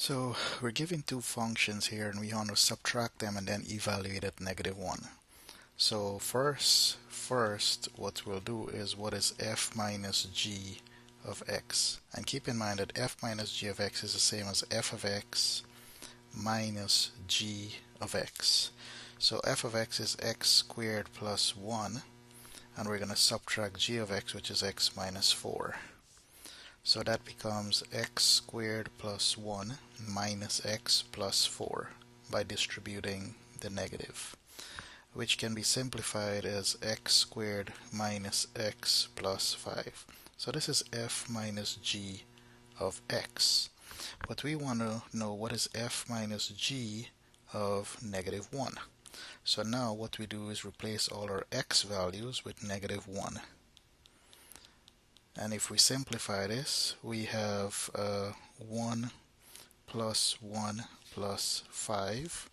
So we're given two functions here and we want to subtract them and then evaluate at -1. So first what we'll do is what is f minus g of x, and keep in mind that f minus g of x is the same as f of x minus g of x. So f of x is x squared plus 1, and we're going to subtract g of x, which is x minus 4. So that becomes x squared plus 1 minus x plus 4 by distributing the negative, which can be simplified as x squared minus x plus 5. So this is f minus g of x. But we want to know what is f minus g of -1. So now what we do is replace all our x values with -1. And if we simplify this, we have 1 plus 1 plus 5.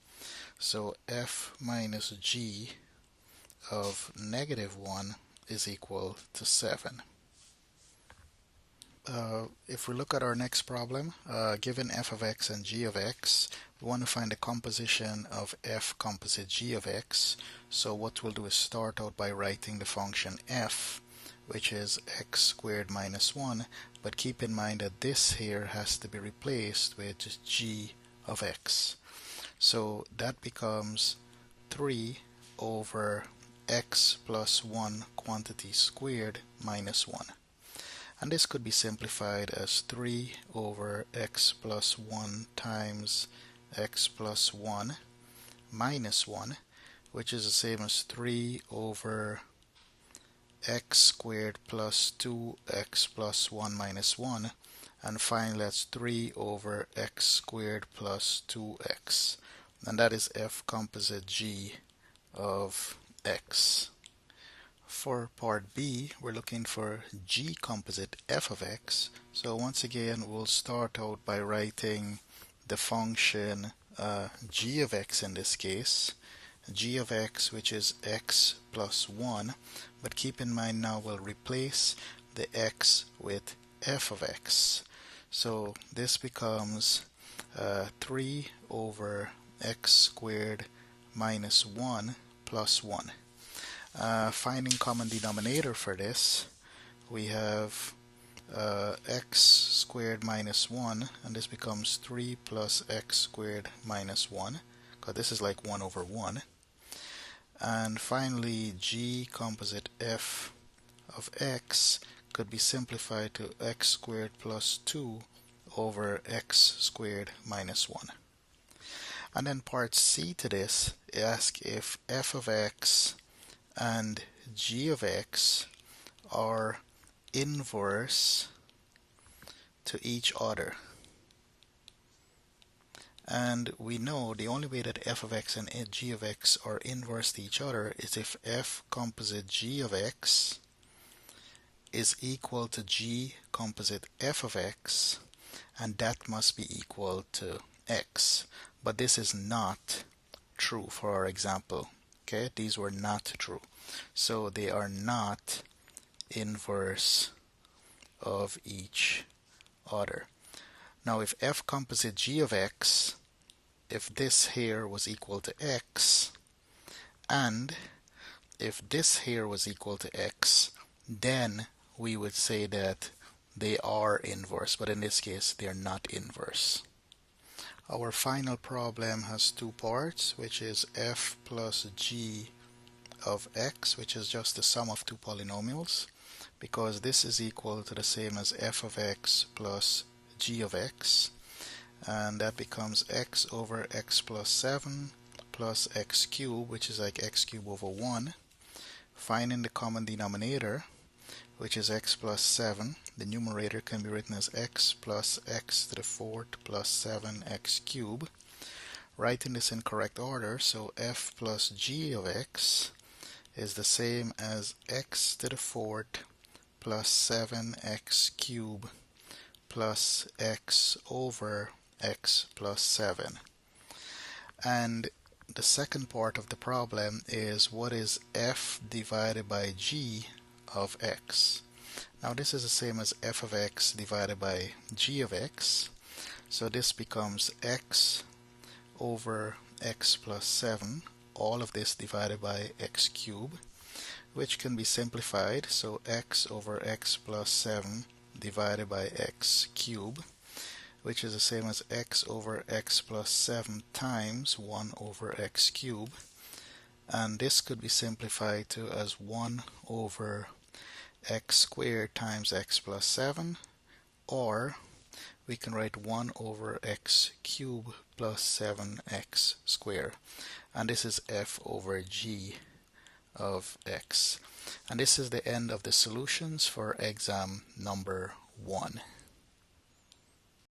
So f minus g of -1 is equal to 7. If we look at our next problem, given f of x and g of x, we want to find the composition of f composite g of x. So what we'll do is start out by writing the function f, which is x squared minus 1, but keep in mind that this here has to be replaced with g of x. So that becomes 3 over x plus 1 quantity squared minus 1. And this could be simplified as 3 over x plus 1 times x plus 1 minus 1, which is the same as 3 over x squared plus 2x plus 1 minus 1, and finally that's 3 over x squared plus 2x, and that is f composite g of x. For part B, we're looking for g composite f of x. So once again, we'll start out by writing the function g of x in this case, g of x, which is x plus 1, but keep in mind now we'll replace the x with f of x. So this becomes 3 over x squared minus 1 plus 1. Finding common denominator for this, we have x squared minus 1, and this becomes 3 plus x squared minus 1, because this is like 1 over 1. And finally, g composite f of x could be simplified to x squared plus 2 over x squared minus 1. And then part C to this asks if f of x and g of x are inverse to each other. And we know the only way that f of x and g of x are inverse to each other is if f composite g of x is equal to g composite f of x, and that must be equal to x. But this is not true for our example. Okay, these were not true. So they are not inverse of each other. Now if f composite g of x, if this here was equal to x, and if this here was equal to x, then we would say that they are inverse, but in this case they are not inverse. Our final problem has two parts, which is f plus g of x, which is just the sum of two polynomials, because this is equal to the same as f of x plus g of x, and that becomes x over x plus 7 plus x cubed, which is like x cubed over 1. Finding the common denominator, which is x plus 7. The numerator can be written as x plus x to the 4th plus 7x cubed. Writing this in correct order, so f plus g of x is the same as x to the 4th plus 7x cubed plus x over x plus 7. And the second part of the problem is what is f divided by g of x. Now this is the same as f of x divided by g of x. So this becomes x over x plus 7, all of this divided by x cubed, which can be simplified. So x over x plus 7 divided by x cubed, which is the same as x over x plus 7 times 1 over x cubed. And this could be simplified to as 1 over x squared times x plus 7, or we can write 1 over x cubed plus 7x squared. And this is f over g of x. And this is the end of the solutions for exam number 1.